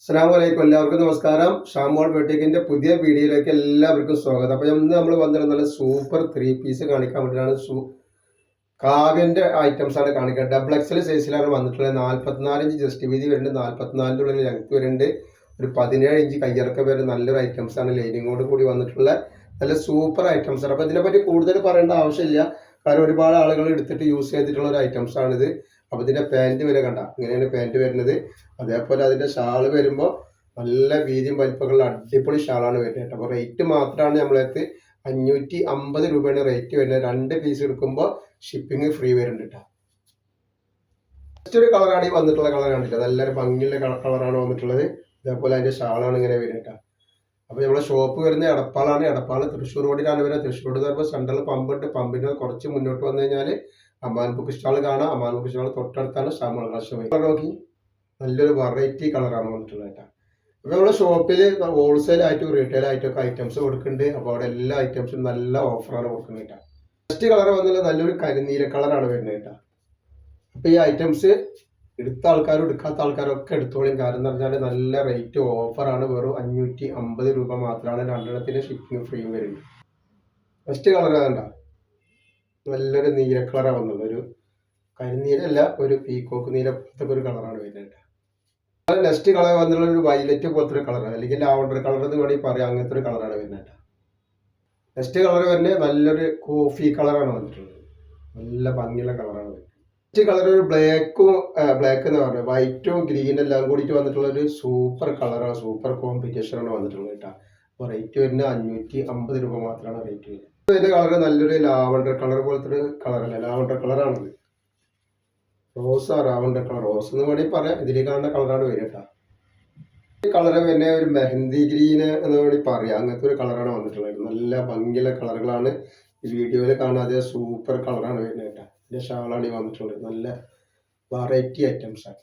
അസ്സലാമലൈക്കും, എല്ലാവർക്കും നമസ്കാരം. ഷാമോൾ ബൊട്ടിക്കിന്റെ പുതിയ വീഡിയോയിലേക്ക് എല്ലാവർക്കും സ്വാഗതം. അപ്പോൾ ഇന്ന് നമ്മൾ വന്നിട്ട് നല്ല സൂപ്പർ 3 പീസ് കാണിക്കാൻ വേണ്ടിയിട്ടാണ്. കാവ്യന്റെ ഐറ്റംസ് ആണ് കാണിക്കുന്നത്. ഡബിൾ എക്സൽ സൈസിലാണ് വന്നിട്ടുള്ളത്. 44 ഇഞ്ച് ജസ്റ്റ് വീതി വരുന്നുണ്ട്, 44 ഉള്ളിൽ ലെങ്ത് വരുന്നുണ്ട്, ഒരു 17 ഇഞ്ച് കയ്യിറക്കം വരുന്ന നല്ലൊരു ഐറ്റംസ് ആണ്. ലൈനിങ്ങോട് കൂടി വന്നിട്ടുള്ള നല്ല സൂപ്പർ ഐറ്റംസ് ആണ്. അപ്പോൾ ഇതിനെപ്പറ്റി കൂടുതൽ പറയേണ്ട ആവശ്യമില്ല, കാരണം ഒരുപാട് ആളുകൾ എടുത്തിട്ട് യൂസ് ചെയ്തിട്ടുള്ള ഒരു ഐറ്റംസ് ആണിത്. അപ്പോൾ ഇതിന്റെ പാൻറ് വരെ കണ്ട ഇങ്ങനെയാണ് പാൻറ് വരുന്നത്. അതേപോലെ അതിന്റെ ഷാള് വരുമ്പോൾ നല്ല വീതിയും വലിപ്പമുള്ള അടിപൊളി ഷാളാണ് വരുന്നത്. അപ്പോൾ റേറ്റ് മാത്രമാണ് നമ്മളടുത്ത് 550 രൂപയാണ് റേറ്റ് വരുന്നത്. 2 പീസ് എടുക്കുമ്പോൾ ഷിപ്പിംഗ് ഫ്രീ വരുന്നുണ്ട് കേട്ടോ. ഫസ്റ്റ് ഒരു കളറാണ് ഈ വന്നിട്ടുള്ള കളർ കണ്ടില്ല, നല്ലൊരു ഭംഗിയുള്ള കളറാണ് വന്നിട്ടുള്ളത്. അതേപോലെ അതിന്റെ ഷാളാണ് ഇങ്ങനെ വരുന്നത് കേട്ടോ. അപ്പോൾ നമ്മളെ ഷോപ്പ് വരുന്നത് എടപ്പാളാണ്. എടപ്പാൾ തൃശ്ശൂർ റോഡിലാണ് വരുന്നത്. തൃശ്ശൂർ റോഡ് വരുമ്പോൾ സെൻട്രൽ പമ്പുണ്ട്. പമ്പിന് കുറച്ച് മുന്നോട്ട് വന്നു കഴിഞ്ഞാൽ അമാൻ ബുക്ക് സ്റ്റാൾ കാണാം. അമാൻ ബുക്ക് സ്റ്റാൾ തൊട്ടടുത്താണ് ഷാമോൾ കളർ. നോക്കി നല്ലൊരു വെറൈറ്റി കളറാണ് വന്നിട്ടുള്ളത് കേട്ടോ. അപ്പോൾ നമ്മുടെ ഷോപ്പിൽ ഹോൾസെയിൽ ആയിട്ടും റീറ്റെയിൽ ആയിട്ടും ഒക്കെ ഐറ്റംസ് കൊടുക്കുന്നുണ്ട്. അപ്പോൾ അവിടെ എല്ലാ ഐറ്റംസും നല്ല ഓഫറാണ് കൊടുക്കുന്നത് കേട്ടോ. ഫസ്റ്റ് കളർ വന്നാൽ നല്ലൊരു കരിനീല കളറാണ് വരുന്നത് കേട്ടോ. അപ്പോൾ ഈ ഐറ്റംസ് എടുത്ത ആൾക്കാരും എടുക്കാത്ത ആൾക്കാരും ഒക്കെ എടുത്തോളും. കാരണം എന്ന് പറഞ്ഞാൽ നല്ല റേറ്റ് ഓഫറാണ്. വെറും 550 രൂപ മാത്രമാണ്. 2 ഷിപ്പിംഗ് ഫ്രീയും വരുന്നത്. ഫസ്റ്റ് കളർ വേണ്ട നല്ലൊരു നീല കളറാണ് വന്നുള്ളത്. ഒരു കരിനീലല്ല, ഒരു പീക്കോക്ക് നീല പോലത്തെ ഒരു കളറാണ് വരുന്നത്. നെക്സ്റ്റ് കളർ വന്നുള്ള ഒരു വയലറ്റ് പോലത്തെ ഒരു കളറാണ്, അല്ലെങ്കിൽ ലാവണ്ടർ കളർ എന്ന് വേണമെങ്കിൽ പറയാം. അങ്ങനത്തെ ഒരു കളറാണ് വരുന്നത്. നെക്സ്റ്റ് കളർ വരുന്നത് നല്ലൊരു കോഫി കളറാണ് വന്നിട്ടുള്ളത്. നല്ല ഭംഗിയുള്ള കളറാണ് വരുന്നത്. നെക്സ്റ്റ് കളർ ഒരു ബ്ലാക്ക് എന്ന് പറഞ്ഞത് വൈറ്റും ഗ്രീനും എല്ലാം കൂടിയിട്ട് വന്നിട്ടുള്ള ഒരു സൂപ്പർ കളറാണ്. സൂപ്പർ കോമ്പിനേഷനാണ് വന്നിട്ടുള്ളത് കേട്ടോ. അപ്പോൾ റേറ്റ് വരുന്നത് 550 രൂപ മാത്രമാണ് റേറ്റ് വരുന്നത്. ഇതിന്റെ കളർ നല്ലൊരു ലാവണ്ടർ കളർ പോലത്തെ ഒരു കളറല്ല, ലാവണ്ടർ കളറാണത്. റോസ് ലാവണ്ടർ കളർ, റോസ് എന്ന് വേണമെങ്കിൽ പറയാം. ഇതിൽ കാണുന്ന കളറാണ് വരിക കേട്ടോ. ഈ കളറ് പിന്നെ ഒരു മെഹന്തി ഗ്രീന് എന്ന് വേണമെങ്കിൽ പറയാം. അങ്ങനത്തെ ഒരു കളറാണ് വന്നിട്ടുള്ളത്. നല്ല ഭംഗിയുള്ള കളറുകളാണ് ഈ വീഡിയോയിൽ കാണാതെ സൂപ്പർ കളറാണ് വരുന്നത് കേട്ടോ. ഇതിന്റെ ഷാളാണ് ഈ വന്നിട്ടുള്ളത്. നല്ല വെറൈറ്റി ഐറ്റംസ് ആണ്.